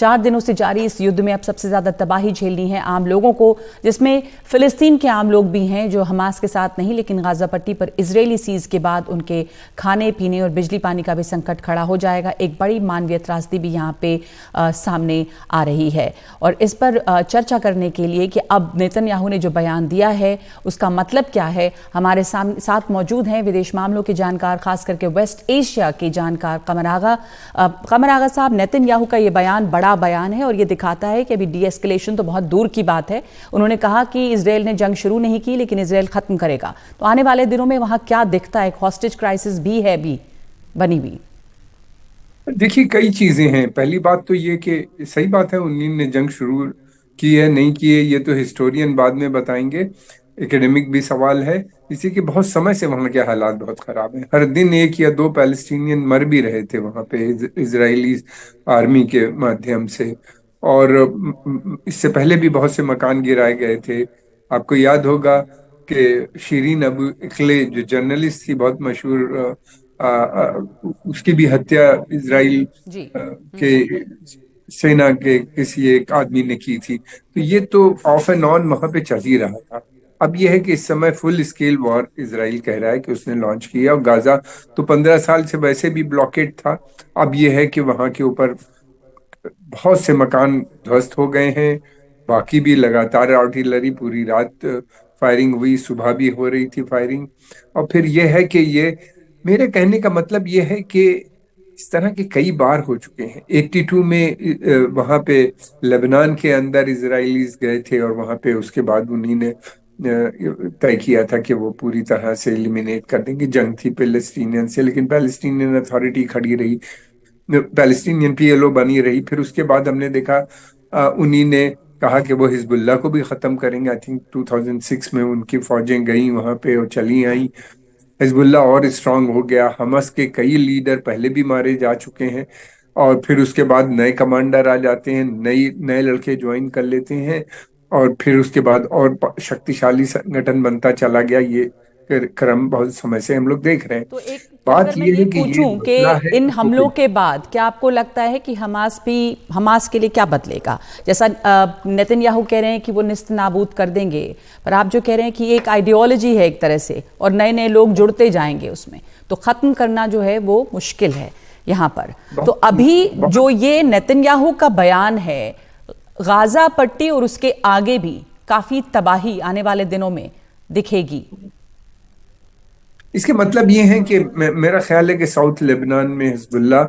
4 दिनों से जारी इस युद्ध में अब सबसे ज़्यादा तबाही झेलनी है आम लोगों को, जिसमें फ़िलिस्तीन के आम लोग भी हैं जो हमास के साथ नहीं, लेकिन गाज़ा पट्टी पर इजरायली सीज़ के बाद उनके खाने पीने और बिजली पानी का भी संकट खड़ा हो जाएगा। एक बड़ी मानवीय त्रासदी भी यहाँ पे सामने आ रही है और इस पर चर्चा करने के लिए कि अब नेतन्याहू ने जो बयान दिया है उसका मतलब क्या है, हमारे साथ मौजूद हैं विदेश मामलों के जानकार, खास करके वेस्ट एशिया के जानकार कमर आगा साहब। नेतन्याहू का ये बयान बड़ा बयान है और ये दिखाता है कि अभी डीएस्केलेशन तो बहुत दूर की बात है। उन्होंने कहा कि इजराइल ने जंग शुरू नहीं की लेकिन इजराइल खत्म करेगा। तो आने वाले दिनों में वहां क्या दिखता है? एक हॉस्टेज क्राइसिस भी है बनी हुई। देखिए, कई चीजें हैं। पहली बात तो ये कि सही बात है, उन्हीं ने जंग शुरू की है नहीं की है ये तो हिस्टोरियन बाद में बताएंगे, एकेडमिक भी सवाल है। इसी के बहुत समय से वहाँ के हालात बहुत खराब हैं। हर दिन एक या दो पैलेस्टीनियन मर भी रहे थे वहाँ पे इजरायली आर्मी के माध्यम से। और इससे पहले भी बहुत से मकान गिराए गए थे। आपको याद होगा कि शीरीन अबू इकले जो जर्नलिस्ट थी, बहुत मशहूर, उसकी भी हत्या इजराइल जी। के सेना के किसी एक आदमी ने की थी। तो ये तो ऑफ एंड ऑन वहां पे चल ही रहा था। अब यह है कि इस समय फुल स्केल वॉर इजराइल कह रहा है कि उसने लॉन्च किया, और गाजा तो 15 साल से वैसे भी ब्लॉकेड था। अब यह है कि वहां के ऊपर बहुत से मकान ध्वस्त हो गए हैं। बाकी भी लगातार आर्टिलरी पूरी रात फायरिंग हुई, सुबह भी हो रही थी फायरिंग। और फिर यह है कि ये, मेरे कहने का मतलब यह है कि इस तरह के कई बार हो चुके हैं। 82 में वहां पे लेबनान के अंदर इजरायलीज गए थे और वहां पे उसके बाद उन्हीं ने तय किया था कि वो पूरी तरह से एलिमिनेट कर देंगे। जंग थी पैलेस्टीनियन से, लेकिन पैलेस्टीनियन अथॉरिटी खड़ी रही, पैलेस्टीनियन पीएलओ बनी रही। फिर उसके बाद हमने देखा उन्हीं ने कहा कि वो हिजबुल्लाह को भी खत्म करेंगे। आई थिंक 2006 में उनकी फौजें गई वहां पे और चली आई। हिजबुल्लाह और स्ट्रांग हो गया। हमास के कई लीडर पहले भी मारे जा चुके हैं, और फिर उसके बाद नए कमांडर आ जाते हैं, नई नए लड़के ज्वाइन कर लेते हैं, और फिर उसके बाद और शक्तिशाली संगठन बनता चला गया। ये क्रम बहुत समय से हम लोग देख रहे हैं। तो बात अगर मैं यह ये है कि ये पूछूं कि मसला है इन इसको हमलों के बाद क्या आपको लगता है कि हमास के लिए क्या बदलेगा? जैसा नेतन्याहू कह रहे हैं कि वो निस्त नाबूद कर देंगे, पर आप जो कह रहे हैं कि एक आइडियोलॉजी है एक तरह से और नए नए लोग जुड़ते जाएंगे उसमें, तो खत्म करना जो है वो मुश्किल है यहाँ पर। तो बहुत अभी बहुत जो ये नेतन्याहू का बयान है, गाजा पट्टी और उसके आगे भी काफी तबाही आने वाले दिनों में दिखेगी। इसके मतलब ये है कि मेरा ख्याल है कि साउथ लेबनान में हिजबुल्लाह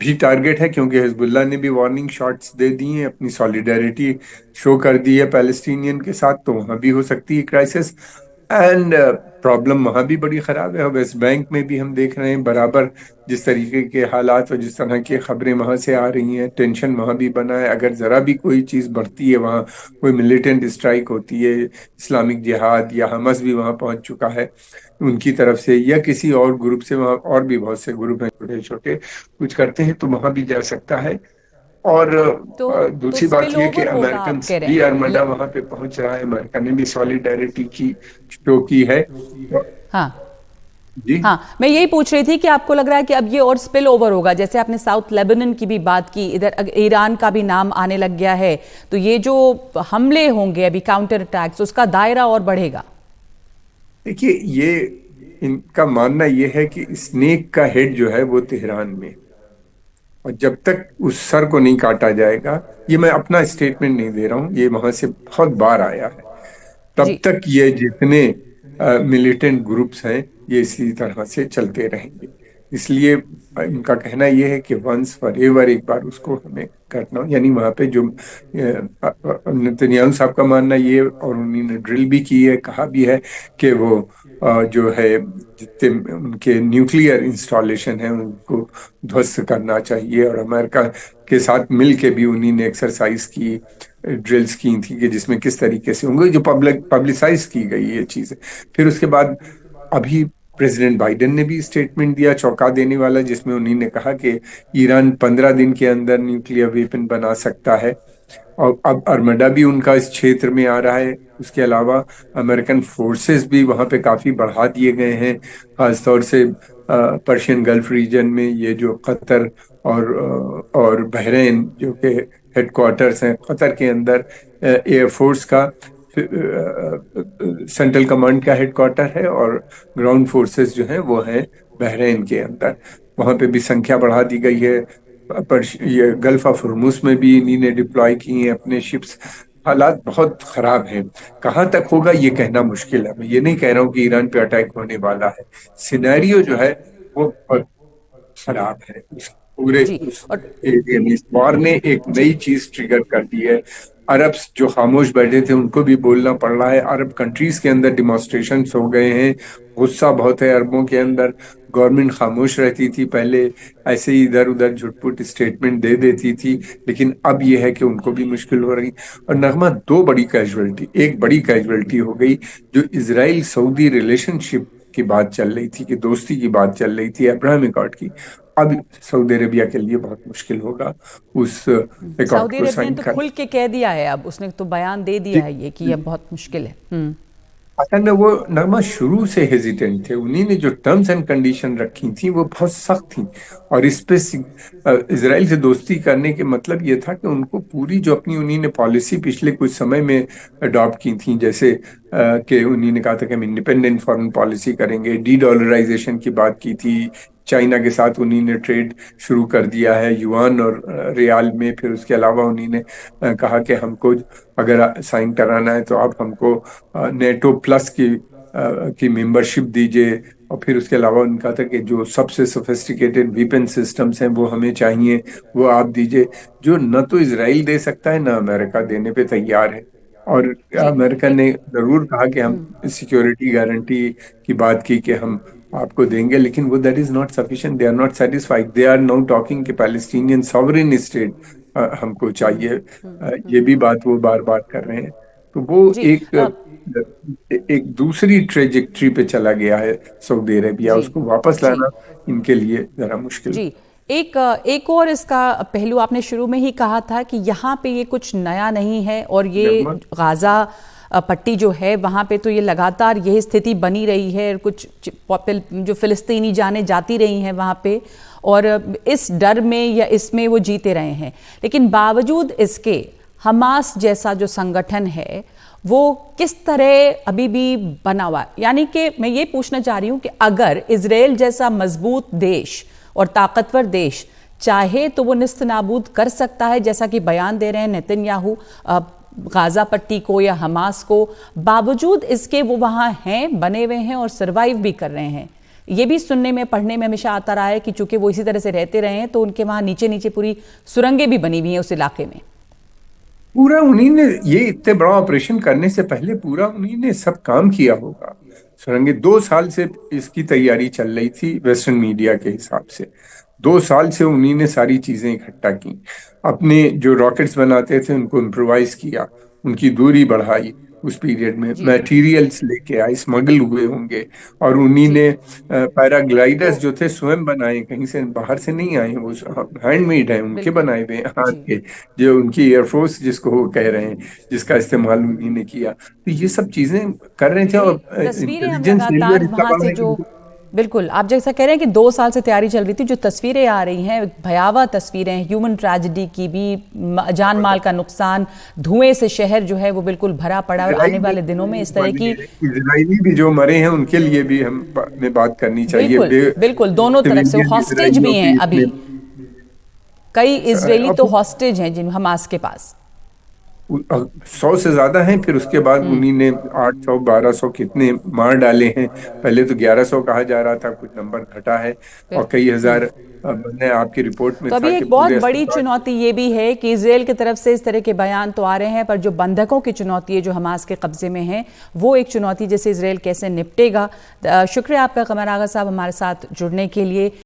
भी टारगेट है, क्योंकि हिजबुल्लाह ने भी वार्निंग शॉट्स दे दी हैं, अपनी सॉलिडारिटी शो कर दी है पैलेस्टीनियन के साथ। तो वहां भी हो सकती है क्राइसिस। एंड प्रॉब्लम वहां भी बड़ी खराब है। वेस्ट बैंक में भी हम देख रहे हैं बराबर जिस तरीके के हालात और जिस तरह की खबरें वहां से आ रही हैं, टेंशन वहां भी बना है। अगर जरा भी कोई चीज बढ़ती है वहां, कोई मिलिटेंट स्ट्राइक होती है, इस्लामिक जिहाद या हमस भी वहां पहुंच चुका है उनकी तरफ से, या किसी और ग्रुप से, वहाँ और भी बहुत से ग्रुप हैं छोटे छोटे, कुछ करते हैं तो वहां भी जा सकता है। और तो दूसरी बात स्पिल यह कि ओवर होगा अमेरिकन आप कह रहे भी हैं? अरमदा वहां पे पहुंच रहा है। अमेरिका ने भी सॉलिडारिटी की शो की है। हाँ। जी। हाँ, मैं यही पूछ रही थी कि आपको लग रहा है कि अब ये और स्पिल ओवर होगा? जैसे आपने साउथ लेबनान की भी बात की, इधर ईरान का भी नाम आने लग गया है, तो ये जो हमले होंगे अभी, काउंटर अटैक्स, उसका दायरा और बढ़ेगा। देखिए, ये इनका मानना ये है कि स्नेक का हेड जो है वो तेहरान में है, और जब तक उस सर को नहीं काटा जाएगा, ये मैं अपना स्टेटमेंट नहीं दे रहा हूँ, ये वहां से बहुत बार आया है, तब जी। तक ये जितने मिलिटेंट ग्रुप्स हैं ये इसी तरह से चलते रहेंगे। इसलिए इनका कहना यह है कि वंस फॉर एवर एक बार उसको हमें करना, यानी वहां पे जो नेतन्याहू साहब का मानना ये, और उन्होंने ड्रिल भी की है, कहा भी है कि वो जो है जितने उनके न्यूक्लियर इंस्टॉलेशन है उनको ध्वस्त करना चाहिए। और अमेरिका के साथ मिल के भी उन्हीं ने एक्सरसाइज की, ड्रिल्स की थी, कि जिसमें किस तरीके से होंगे, जो पब्लिसाइज की गई ये चीजें। फिर उसके बाद अभी प्रेसिडेंट बाइडेन ने भी स्टेटमेंट दिया चौंका देने वाला, जिसमें उन्हीं ने कहा कि ईरान 15 दिन के अंदर न्यूक्लियर वेपन बना सकता है। और अब अरमडा भी उनका इस क्षेत्र में आ रहा है। उसके अलावा अमेरिकन फोर्सेस भी वहां पे काफी बढ़ा दिए गए हैं, खासतौर से पर्शियन गल्फ रीजन में ये जो कतर और बहरीन जो के हेडक्वार्टर्स हैं, कतर के अंदर एयरफोर्स का सेंट्रल कमांड का हेडक्वार्टर है, और ग्राउंड फोर्सेस जो हैं वो हैं बहरीन के अंदर। वहां पे भी संख्या बढ़ा दी गई है। पर ये गल्फ ऑफ हुर्मुज में भी इन्हीं ने डिप्लॉय की हैं अपने शिप्स। हालात बहुत खराब हैं। कहाँ तक होगा ये कहना मुश्किल है। मैं ये नहीं कह रहा हूँ कि ईरान पे अटैक होने वाला है। सिनेरियो जो है वो बहुत खराब है। पूरे जी। उस और एरिया में इस वॉर ने एक जी नई चीज ट्रिगर कर दी है। अरब जो खामोश बैठे थे उनको भी बोलना पड़ रहा है। अरब कंट्रीज के अंदर डिमॉन्स्ट्रेशंस हो गए हैं। गुस्सा बहुत है अरबों के अंदर। गवर्नमेंट खामोश रहती थी पहले, ऐसे ही इधर उधर झुटपुट स्टेटमेंट दे देती थी, लेकिन अब यह है कि उनको भी मुश्किल हो रही। और नगमा, दो बड़ी कैजुअलिटी, एक बड़ी कैजुअलिटी हो गई जो इजराइल सऊदी रिलेशनशिप की बात चल रही थी, कि दोस्ती की बात चल रही थी अब्राहम अकॉर्ड की। अब सऊदी अरेबिया के लिए बहुत मुश्किल होगा उस अकॉर्ड सऊदी को अरब ने साइन तो करना। खुल के कह दिया है, अब उसने तो बयान दे दिया है ये कि अब बहुत मुश्किल है। असल में वो नगमा शुरू से हेजिटेंट थे। उन्हीं ने जो टर्म्स एंड कंडीशन रखी थी वो बहुत सख्त थी। और इस पे इसराइल से दोस्ती करने के मतलब ये था कि उनको पूरी जो अपनी उन्हीं ने पॉलिसी पिछले कुछ समय में अडॉप्ट की थी, जैसे कि उन्हीं ने कहा था कि हम इंडिपेंडेंट फॉरेन पॉलिसी करेंगे, डी डॉलराइजेशन की बात की थी, चाइना के साथ उन्हीं ने ट्रेड शुरू कर दिया है युआन और रियाल में। फिर उसके अलावा उन्हीं ने कहा कि हमको अगर साइन कराना है तो आप हमको नेटो प्लस की मेंबरशिप दीजिए। और फिर उसके अलावा उनका था कि जो सबसे सोफिस्टिकेटेड वेपन सिस्टम्स हैं वो हमें चाहिए, वो आप दीजिए, जो न तो इसराइल दे सकता है न अमेरिका देने पे तैयार है। और जी। अमेरिका एक ने जरूर कहा कि हम सिक्योरिटी गारंटी की बात की कि हम आपको देंगे, लेकिन वो that is not sufficient. They are not satisfied. They are now talking कि पैलेस्टीनियन सॉवरेन स्टेट हमको चाहिए। ये भी बात वो बार बार कर रहे हैं। तो वो जी एक दूसरी ट्रेजेक्ट्री पे चला गया है सऊदी अरेबिया। जी उसको वापस जी लाना इनके लिए जरा मुश्किल। जी। एक और इसका पहलू आपने शुरू में ही कहा था कि यहाँ पे ये कुछ नया नहीं है, और ये नगमा, गाजा पट्टी जो है वहाँ पे तो ये लगातार यही स्थिति बनी रही है। कुछ जो फिलिस्तीनी जाने जाती रही हैं वहाँ पे, और इस डर में या इसमें वो जीते रहे हैं। लेकिन बावजूद इसके हमास जैसा जो संगठन है वो किस तरह अभी भी बना हुआ है। यानी कि मैं ये पूछना चाह रही हूँ कि अगर इजराइल जैसा मजबूत देश और ताकतवर देश चाहे तो वो निस्त नाबूद कर सकता है, जैसा कि बयान दे रहे हैं नेतन्याहू गाजा पट्टी को या हमास को, बावजूद इसके वो वहाँ हैं, बने हुए हैं और सरवाइव भी कर रहे हैं। ये भी सुनने में पढ़ने में हमेशा आता रहा है कि चूंकि वो इसी तरह से रहते रहे हैं तो उनके वहाँ नीचे नीचे पूरी सुरंगें भी बनी हुई हैं उस इलाके में। पूरा उन्हीं ने ये इतने बड़ा ऑपरेशन करने से पहले पूरा उन्हीं ने सब काम किया होगा। सुरंगें 2 साल से इसकी तैयारी चल रही थी वेस्टर्न मीडिया के हिसाब से। 2 साल से उन्हीं ने सारी चीजें इकट्ठा की। अपने जो रॉकेट्स बनाते थे उनको इम्प्रोवाइज किया, उनकी दूरी बढ़ाई, उस पीरियड में जी मटेरियल्स लेके आए, स्मगल हुए होंगे। और उन्हीं जी। ने तो पैराग्लाइडर्स जो थे स्वयं बनाए, कहीं से बाहर से नहीं आए, वो हैंडमेड है, उनके बिल्कुल। बनाए हुए हैं, हाथ जी के। जो उनकी एयरफोर्स जिसको वो कह रहे हैं, जिसका इस्तेमाल उन्हीं ने किया। तो ये सब चीजें कर रहे थे। ये और तस्वीरें हम इंटेलिजेंस लगातार फेलियर इतना वहां बड़ा से है जो, कि बिल्कुल आप जैसा कह रहे हैं कि 2 साल से तैयारी चल रही थी, जो तस्वीरें आ रही हैं भयावह तस्वीरें, ह्यूमन ट्रेजेडी की भी, जान माल का नुकसान, धुएं से शहर जो है वो बिल्कुल भरा पड़ा है। और आने इजराइली वाले दिनों में इस तरह की, इजराइली भी जो मरे हैं उनके लिए भी हमें बात करनी चाहिए। बिल्कुल बिल्कुल दोनों तरफ से सिविलियन हॉस्टेज भी इजराइलियों हैं की अभी। इसमें कई इजरायली तो अब हॉस्टेज हैं जिन हमास के पास। 100 से ज्यादा हैं। फिर उसके बाद उन्हीं ने 800 1200 कितने मार डाले हैं। पहले तो 1100 कहा जा रहा था, कुछ नंबर घटा है। और बिल्कुल। कई हजार, मैंने आपकी रिपोर्ट में तो था अभी कि एक बहुत पूरे बड़ी अस्पताल। चुनौती ये भी है कि इजराइल की तरफ से इस तरह के बयान तो आ रहे हैं, पर जो बंधकों की चुनौती है जो हमास के कब्जे में है, वो एक चुनौती जिससे इजराइल कैसे निपटेगा। शुक्रिया आपका कमर आगा साहब हमारे साथ जुड़ने के लिए।